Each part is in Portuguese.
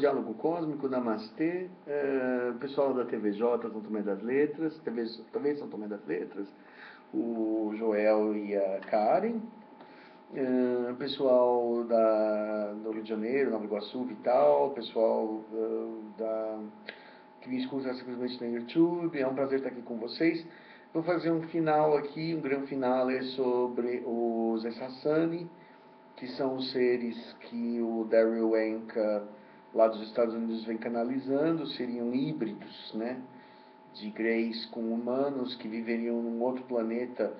Diálogo Cósmico, Namastê, pessoal da TVJ, São Tomé das Letras, também São Tomé das Letras, o Joel e a Karen, pessoal do Rio de Janeiro, Nova Iguaçu, Vital, pessoal que me escuta simplesmente no YouTube, é um prazer estar aqui com vocês. Vou fazer um final aqui, um grande finale sobre os Essassani, que são os seres que o Daryl Anka lá dos Estados Unidos vem canalizando, seriam híbridos, né, de greys com humanos que viveriam num outro planeta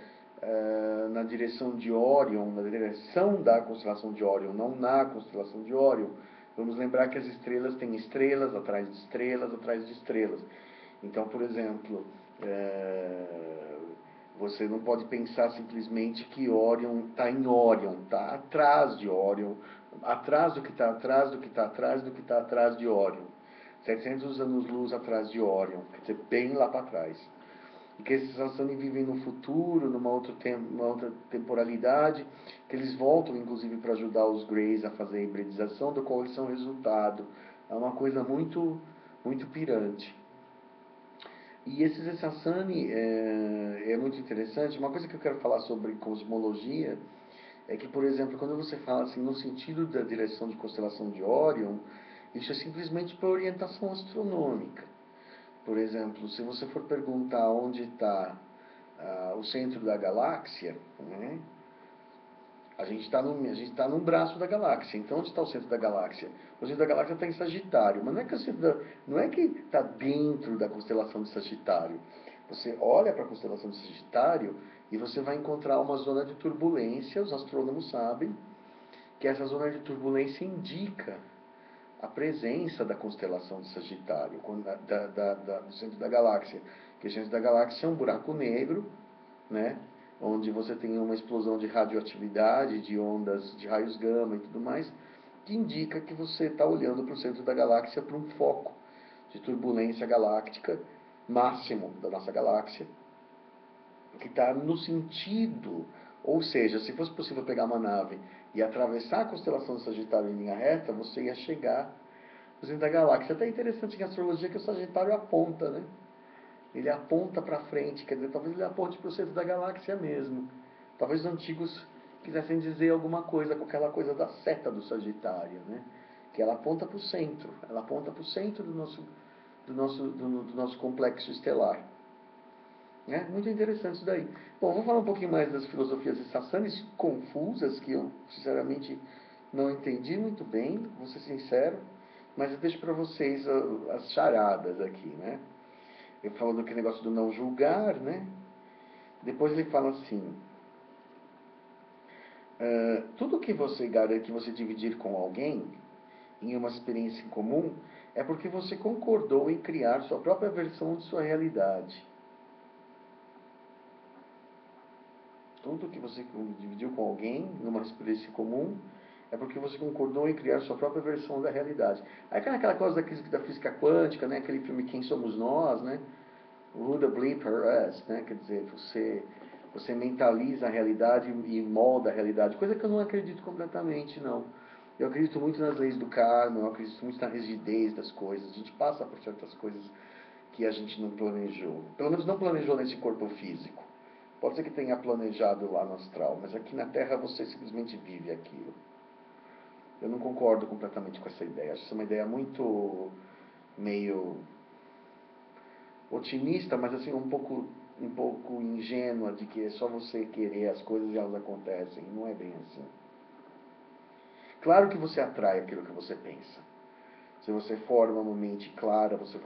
na direção de Orion, na direção da constelação de Orion, não na constelação de Orion. Vamos lembrar que as estrelas têm estrelas atrás de estrelas atrás de estrelas. Então, por exemplo, você não pode pensar simplesmente que Orion está em Orion, está atrás de Orion, atrás do que está atrás do que está atrás do que está atrás de Orion. 700 anos-luz atrás de Orion, quer dizer, bem lá para trás. E que esses Sassani vivem no futuro, numa outra temporalidade, que eles voltam, inclusive, para ajudar os Greys a fazer a hibridização, do qual eles são resultado. É uma coisa muito, muito pirante. E esses Sassani é muito interessante. Uma coisa que eu quero falar sobre cosmologia é que, por exemplo, quando você fala assim, no sentido da direção de constelação de Orion, isso é simplesmente para orientação astronômica. Por exemplo, se você for perguntar onde está o centro da galáxia, né, a gente está num braço da galáxia. Então, onde está o centro da galáxia? O centro da galáxia está em Sagitário, mas não é que está dentro da constelação de Sagitário. Você olha para a constelação de Sagitário e você vai encontrar uma zona de turbulência. Os astrônomos sabem que essa zona de turbulência indica a presença da constelação de Sagitário, do centro da galáxia. Que o centro da galáxia é um buraco negro, né, onde você tem uma explosão de radioatividade, de ondas de raios gama e tudo mais, que indica que você está olhando para o centro da galáxia, para um foco de turbulência galáctica máximo da nossa galáxia, que está no sentido, ou seja, se fosse possível pegar uma nave e atravessar a constelação de Sagitário em linha reta, você ia chegar no centro da galáxia. Até interessante em astrologia que o Sagitário aponta, né? Ele aponta para frente, quer dizer, talvez ele aponte para o centro da galáxia mesmo. Talvez os antigos quisessem dizer alguma coisa com aquela coisa da seta do Sagitário, né? Que ela aponta para o centro, ela aponta para o centro do nosso complexo estelar. É muito interessante isso daí. Bom, vou falar um pouquinho mais das filosofias Sassanis confusas, que eu, sinceramente, não entendi muito bem, vou ser sincero, mas eu deixo para vocês as charadas aqui, né? Ele fala do que negócio do não julgar, né? Depois ele fala assim: tudo que você garante, que você dividir com alguém em uma experiência em comum, é porque você concordou em criar sua própria versão de sua realidade. Tudo que você dividiu com alguém numa experiência comum é porque você concordou em criar sua própria versão da realidade. Aí cai aquela coisa da física quântica, né? Aquele filme Quem Somos Nós, né? Who the bleep are us, né? Quer dizer, você mentaliza a realidade e molda a realidade, coisa que eu não acredito completamente, não. Eu acredito muito nas leis do karma, eu acredito muito na rigidez das coisas. A gente passa por certas coisas que a gente não planejou. Pelo menos não planejou nesse corpo físico. Pode ser que tenha planejado lá no astral, mas aqui na Terra você simplesmente vive aquilo. Eu não concordo completamente com essa ideia. Acho que é uma ideia muito meio otimista, mas assim um pouco ingênua de que é só você querer as coisas e elas acontecem. Não é bem assim. Claro que você atrai aquilo que você pensa. Se você forma uma mente clara, você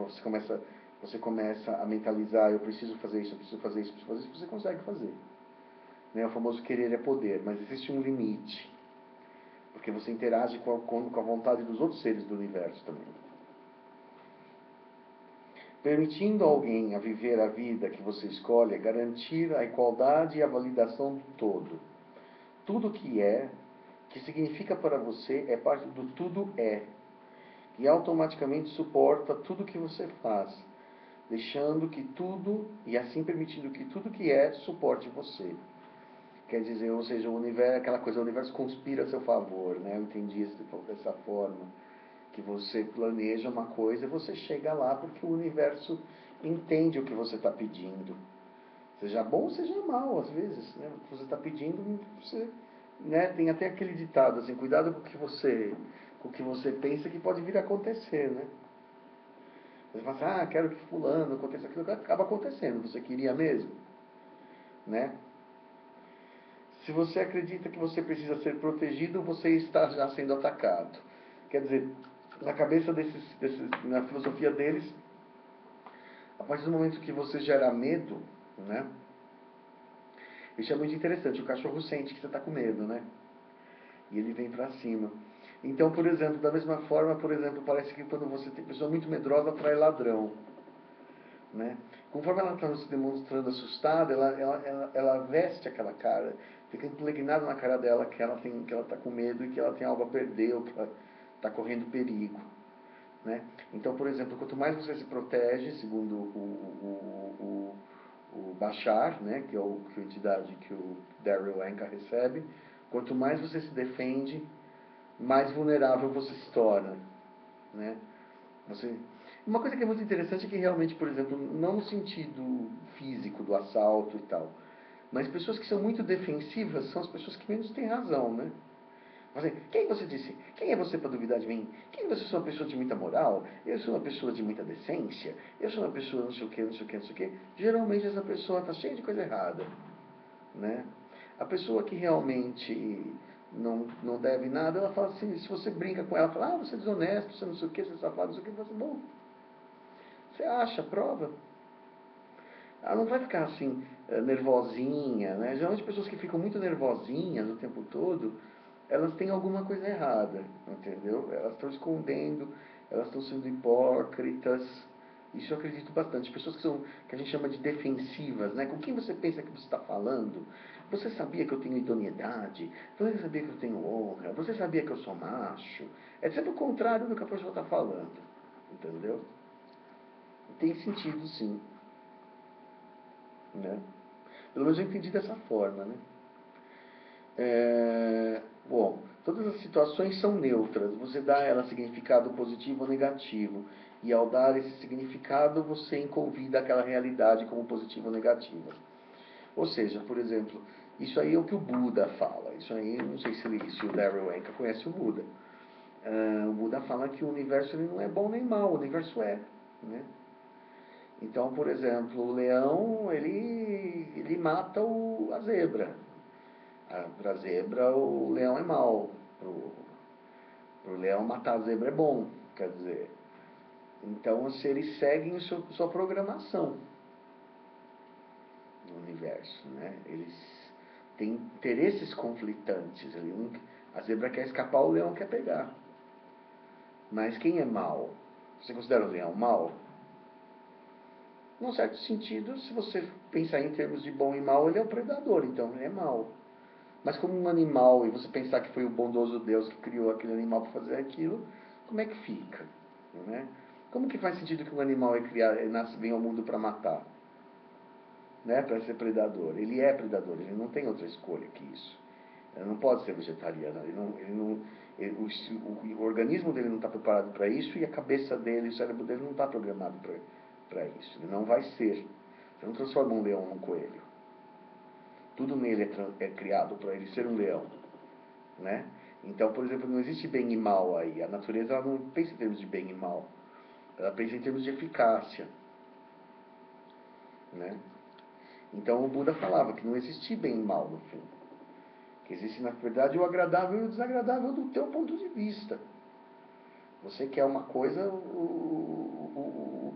começa a mentalizar: eu preciso fazer isso, eu preciso fazer isso, eu preciso fazer isso, você consegue fazer. Né? O famoso querer é poder, mas existe um limite. Porque você interage com a vontade dos outros seres do universo também. Permitindo alguém a viver a vida que você escolhe é garantir a igualdade e a validação do todo. Tudo que significa para você, é parte do tudo é. E automaticamente suporta tudo que você faz, deixando que tudo, e assim permitindo que tudo que é, suporte você. Quer dizer, ou seja, o universo, aquela coisa, o universo conspira a seu favor, né? Eu entendi isso dessa forma. que você planeja uma coisa e você chega lá porque o universo entende o que você está pedindo. Seja bom, seja mal, às vezes, né? O que você está pedindo, você, né? Tem até aquele ditado assim, cuidado com o que você pensa que pode vir a acontecer, né? Você fala assim, quero que fulano aconteça aquilo, acaba acontecendo, você queria mesmo, né? Se você acredita que você precisa ser protegido, você está já sendo atacado. Quer dizer, na cabeça na filosofia deles, a partir do momento que você gera medo, né? Isso é muito interessante. O cachorro sente que você está com medo, né? E ele vem para cima. Então, por exemplo, da mesma forma, por exemplo, parece que quando você tem pessoa muito medrosa, atrai ladrão, né? Conforme ela está se demonstrando assustada, ela veste aquela cara, fica impregnado na cara dela que ela está com medo e que ela tem algo a perder ou que ela está correndo perigo, né? Então, por exemplo, quanto mais você se protege, segundo o Bashar, né, que é a entidade que o Daryl Anka recebe, quanto mais você se defende, mais vulnerável você se torna, né? Uma coisa que é muito interessante é que realmente, por exemplo, não no sentido físico do assalto e tal, mas pessoas que são muito defensivas são as pessoas que menos têm razão, né? Quem você disse? Quem é você para duvidar de mim? Quem você? Sou uma pessoa de muita moral? Eu sou uma pessoa de muita decência? Eu sou uma pessoa não sei o que, não sei o que, não sei o que. Geralmente essa pessoa está cheia de coisa errada, né? A pessoa que realmente não deve nada, ela fala assim, se você brinca com ela, fala, você é desonesto, você não sei o que, você é safado, não sei o que, você fala assim, bom, você acha, prova. Ela não vai ficar assim, nervosinha, né? Geralmente pessoas que ficam muito nervosinhas o tempo todo, elas têm alguma coisa errada, entendeu? Elas estão escondendo, elas estão sendo hipócritas. Isso eu acredito bastante. Pessoas que a gente chama de defensivas, né? Com quem você pensa que você está falando? Você sabia que eu tenho idoneidade? Você sabia que eu tenho honra? Você sabia que eu sou macho? É sempre o contrário do que a pessoa está falando, entendeu? Tem sentido, sim, né? Pelo menos eu entendi dessa forma, né? Bom, todas as situações são neutras. Você dá a elas significado positivo ou negativo. E ao dar esse significado, você convida aquela realidade como positiva ou negativa. Ou seja, por exemplo, isso aí é o que o Buda fala. Isso aí, não sei se o Daryl Anka conhece o Buda. O Buda fala que o universo ele não é bom nem mal, o universo é, né? Então, por exemplo, o leão, ele mata a zebra. Para a zebra, o leão é mau. Pro leão, matar a zebra é bom. Quer dizer, então, se eles seguem sua programação no universo, né? Eles têm interesses conflitantes. A zebra quer escapar, o leão quer pegar. Mas quem é mau? Você considera o leão mau? Num certo sentido, se você pensar em termos de bom e mal, ele é o predador, então ele é mau. Mas como um animal, e você pensar que foi o bondoso Deus que criou aquele animal para fazer aquilo, como é que fica? Né? Como que faz sentido que um animal vem ao mundo para matar? Né? Para ser predador. Ele é predador, ele não tem outra escolha que isso. Ele não pode ser vegetariano. O organismo dele não está preparado para isso e a cabeça dele, o cérebro dele não está programado para isso. Ele não vai ser. Você não transforma um leão num coelho. Tudo nele é criado para ele ser um leão, né? Então, por exemplo, não existe bem e mal aí. A natureza ela não pensa em termos de bem e mal. Ela pensa em termos de eficácia, né? Então, o Buda falava que não existe bem e mal no fim. Que existe, na verdade, o agradável e o desagradável do teu ponto de vista. Você quer uma coisa, o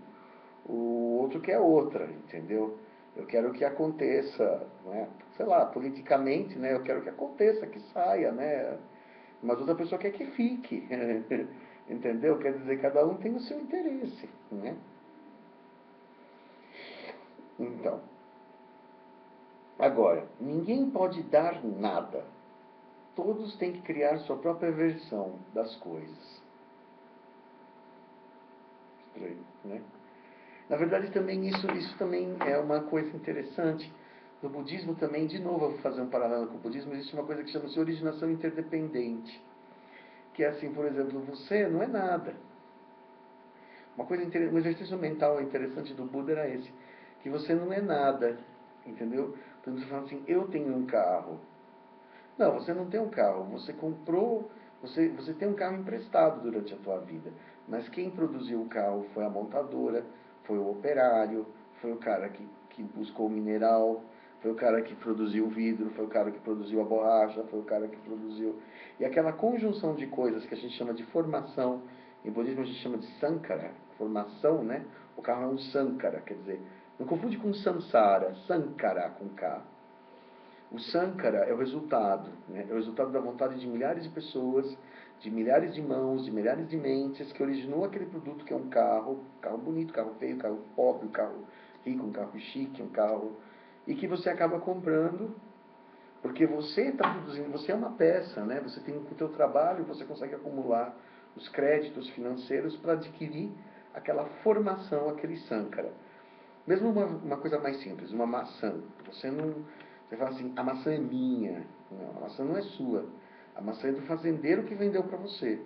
outro quer outra, entendeu? Eu quero que aconteça, né? Sei lá, politicamente, né? Eu quero que aconteça, que saia, né? Mas outra pessoa quer que fique, entendeu? Quer dizer, cada um tem o seu interesse, né? Então, agora, ninguém pode dar nada. Todos têm que criar sua própria versão das coisas. Estranho, né? Na verdade, também isso também é uma coisa interessante. No budismo também, de novo, eu vou fazer um paralelo com o budismo, existe uma coisa que chama-se originação interdependente. que é assim, por exemplo, você não é nada. Um exercício mental interessante do Buda era esse, que você não é nada, entendeu? Então você fala assim, eu tenho um carro. Não, você não tem um carro, você comprou, você tem um carro emprestado durante a tua vida. Mas quem produziu o carro foi a montadora, foi o operário, foi o cara que buscou o mineral, foi o cara que produziu o vidro, foi o cara que produziu a borracha, foi o cara que produziu... E aquela conjunção de coisas que a gente chama de formação, em budismo a gente chama de sankara, formação, né? O carro é um sankara, quer dizer, não confunde com samsara, sankara com K. O Sankara é o resultado, né? É o resultado da vontade de milhares de pessoas, de milhares de mãos, de milhares de mentes, que originou aquele produto que é um carro bonito, carro feio, carro pobre, um carro rico, um carro chique, um carro... E que você acaba comprando, porque você está produzindo, você é uma peça, né? Você tem o teu trabalho, você consegue acumular os créditos financeiros para adquirir aquela formação, aquele Sankara. Mesmo uma coisa mais simples, uma maçã. Você fala assim, a maçã é minha. Não, a maçã não é sua. A maçã é do fazendeiro que vendeu para você.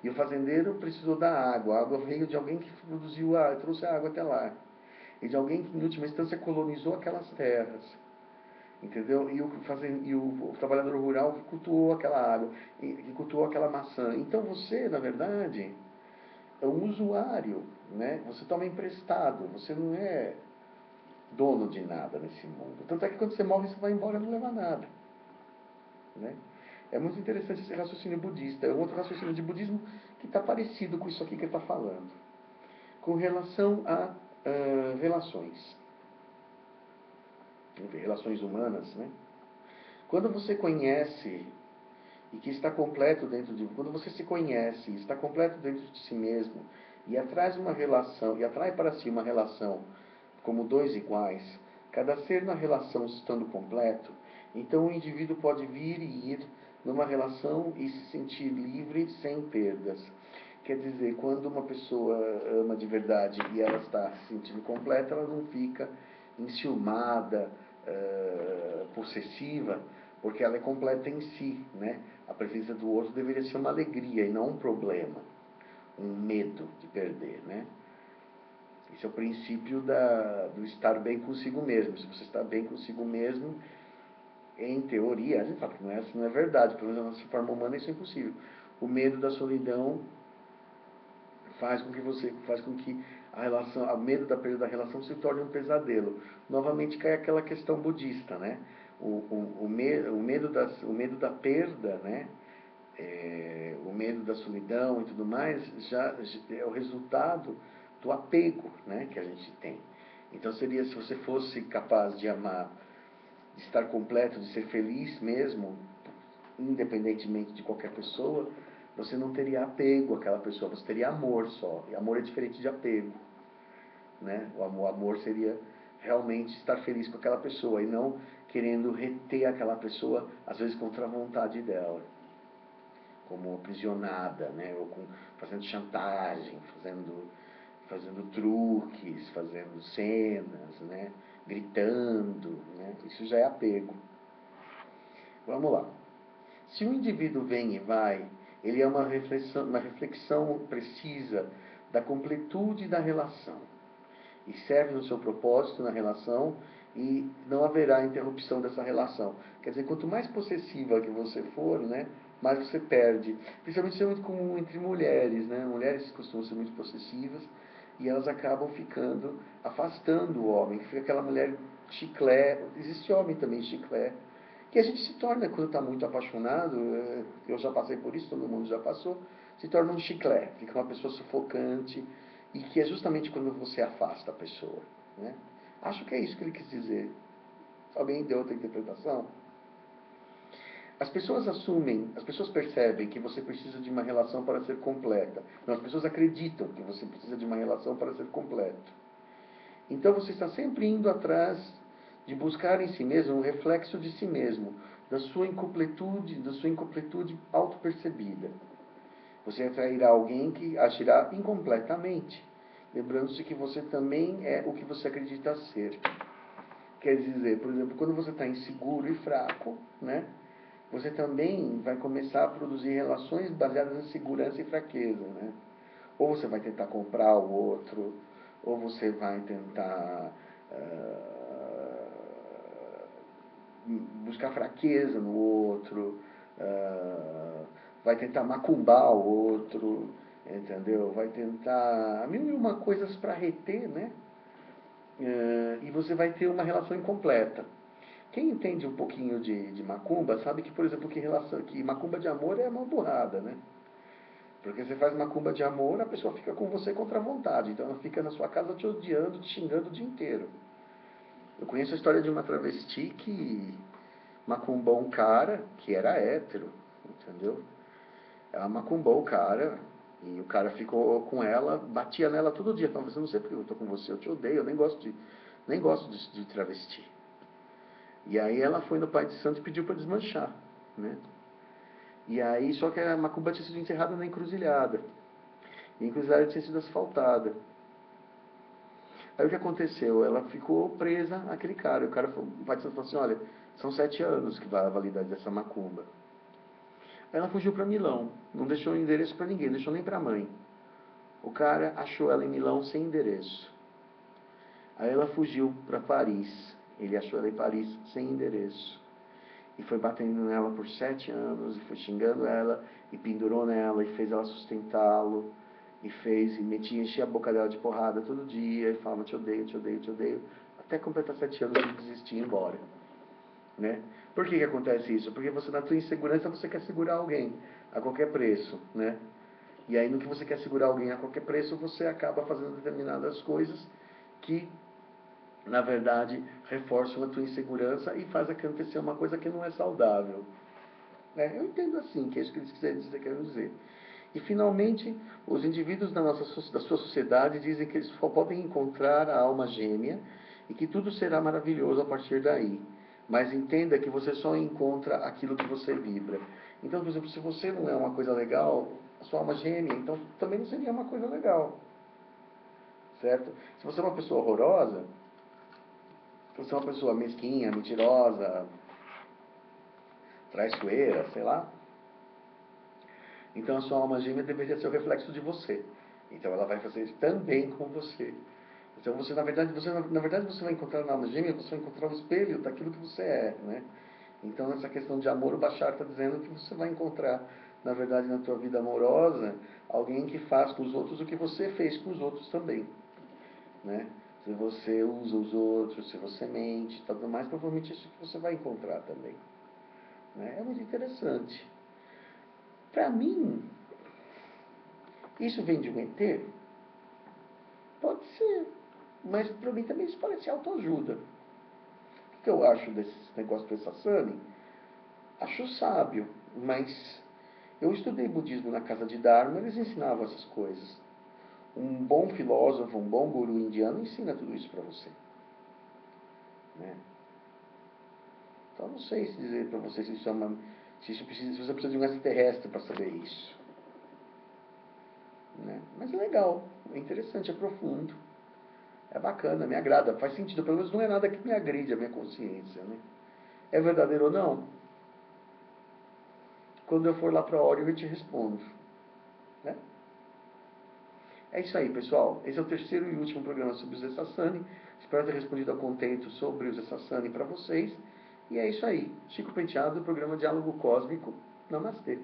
E o fazendeiro precisou da água. A água veio de alguém que produziu trouxe a água até lá. E de alguém que, em última instância, colonizou aquelas terras. Entendeu? O trabalhador rural que cultuou aquela água, que cultuou aquela maçã. Então você, na verdade, é um usuário, né? Você toma emprestado, você não é dono de nada nesse mundo. Tanto é que quando você morre, você vai embora e não leva nada, né? É muito interessante esse raciocínio budista. É um outro raciocínio de budismo que está parecido com isso aqui que ele está falando. Com relação a relações. Relações humanas, né? Quando você conhece e que está completo dentro de... Quando você se conhece e está completo dentro de si mesmo e atrai para si uma relação como dois iguais, cada ser na relação estando completo, então o indivíduo pode vir e ir numa relação e se sentir livre sem perdas. Quer dizer, quando uma pessoa ama de verdade e ela está se sentindo completa, ela não fica enciumada, possessiva, porque ela é completa em si, né? A presença do outro deveria ser uma alegria e não um problema, um medo de perder, né? Esse é o princípio do estar bem consigo mesmo. Se você está bem consigo mesmo, em teoria, a gente fala que não é verdade, pelo menos na nossa forma humana isso é impossível. O medo da solidão faz com que o medo da perda da relação se torne um pesadelo. Novamente cai aquela questão budista, né? O medo da perda, né? O medo da solidão e tudo mais, já é o resultado do apego, né, que a gente tem. Então seria, se você fosse capaz de amar, de estar completo, de ser feliz mesmo, independentemente de qualquer pessoa, você não teria apego àquela pessoa, você teria amor só. E amor é diferente de apego, né? O amor seria realmente estar feliz com aquela pessoa e não querendo reter aquela pessoa, às vezes contra a vontade dela, como aprisionada, né? Ou fazendo chantagem, fazendo truques, fazendo cenas, né? Gritando, né? Isso já é apego. Vamos lá. Se um indivíduo vem e vai, ele é uma reflexão precisa da completude da relação e serve no seu propósito na relação e não haverá interrupção dessa relação. Quer dizer, quanto mais possessiva que você for, né, mais você perde. Principalmente isso é muito comum entre mulheres, né? Mulheres costumam ser muito possessivas e elas acabam afastando o homem. Fica aquela mulher chiclé. Existe homem também chiclé. Que a gente se torna, quando está muito apaixonado, eu já passei por isso, todo mundo já passou, se torna um chiclé. Fica uma pessoa sufocante e que é justamente quando você afasta a pessoa, né? Acho que é isso que ele quis dizer. Alguém deu outra interpretação? As pessoas percebem que você precisa de uma relação para ser completa. Não, as pessoas acreditam que você precisa de uma relação para ser completo. Então você está sempre indo atrás de buscar em si mesmo um reflexo de si mesmo, da sua incompletude auto-percebida. Você atrairá alguém que agirá incompletamente, lembrando-se que você também é o que você acredita ser. Quer dizer, por exemplo, quando você está inseguro e fraco, né? você também vai começar a produzir relações baseadas em segurança e fraqueza, né? Ou você vai tentar comprar o outro, ou você vai tentar buscar fraqueza no outro, vai tentar macumbar o outro, entendeu? Vai tentar mil e uma coisas para reter, né? E você vai ter uma relação incompleta. Quem entende um pouquinho de macumba sabe que, por exemplo, que macumba de amor é uma burrada, né? Porque você faz macumba de amor, a pessoa fica com você contra a vontade. Então ela fica na sua casa te odiando, te xingando o dia inteiro. Eu conheço a história de uma travesti que macumbou um cara que era hétero, entendeu? Ela macumbou o cara e o cara ficou com ela, batia nela todo dia. Falava, você não sei porque eu tô com você, eu te odeio, eu nem gosto de travesti. E aí ela foi no pai de santo e pediu para desmanchar, né? E aí, só que a macumba tinha sido enterrada na encruzilhada. E a encruzilhada tinha sido asfaltada. Aí o que aconteceu? Ela ficou presa àquele cara. O pai de santo falou assim, olha, são 7 anos que vai a validade dessa macumba. Aí ela fugiu para Milão. Não deixou endereço para ninguém, não deixou nem para a mãe. O cara achou ela em Milão sem endereço. Aí ela fugiu para Paris. Ele achou ela em Paris sem endereço. E foi batendo nela por 7 anos, e foi xingando ela, e pendurou nela, e fez ela sustentá-lo, e enchia a boca dela de porrada todo dia, e falava, te odeio, te odeio, te odeio, até completar 7 anos e desistir e ir embora. Né? Por que acontece isso? Porque você, na tua insegurança, você quer segurar alguém a qualquer preço, né? E aí, no que você quer segurar alguém a qualquer preço, você acaba fazendo determinadas coisas que, na verdade, reforçam a tua insegurança e faz acontecer uma coisa que não é saudável. Eu entendo assim, que é isso que eles querem dizer. E, finalmente, os indivíduos da sua sociedade dizem que eles só podem encontrar a alma gêmea e que tudo será maravilhoso a partir daí. Mas entenda que você só encontra aquilo que você vibra. Então, por exemplo, se você não é uma coisa legal, a sua alma gêmea, então também não seria uma coisa legal. Certo? Se você é uma pessoa horrorosa, se você é uma pessoa mesquinha, mentirosa, traiçoeira, sei lá, então a sua alma gêmea deveria ser o reflexo de você. Então ela vai fazer isso também com você. Então você, na verdade, você vai encontrar na alma gêmea, você vai encontrar o espelho daquilo que você é, né? Então nessa questão de amor, o Bashar está dizendo que você vai encontrar, na verdade, na tua vida amorosa, alguém que faz com os outros o que você fez com os outros também, né? Se você usa os outros, se você mente, tudo mais, provavelmente isso que você vai encontrar também. Né? É muito interessante. Para mim, isso vem de um ET? Pode ser. Mas para mim também isso parece autoajuda. O que eu acho desse negócio do Sassani? Acho sábio, mas eu estudei budismo na casa de Dharma, eles ensinavam essas coisas. Um bom filósofo, um bom guru indiano ensina tudo isso para você. Né? Então não sei se dizer para você se isso é uma, se você precisa de um extraterrestre para saber isso. Né? Mas é legal, é interessante, é profundo. É bacana, me agrada, faz sentido. Pelo menos não é nada que me agride a minha consciência. Né? É verdadeiro ou não? Quando eu for lá para a Oreo eu te respondo. Né? É isso aí, pessoal. Esse é o terceiro e último programa sobre o Zé Sassani. Espero ter respondido a contento sobre o Zé Sassani para vocês. E é isso aí. Chico Penteado, programa Diálogo Cósmico. Namastê.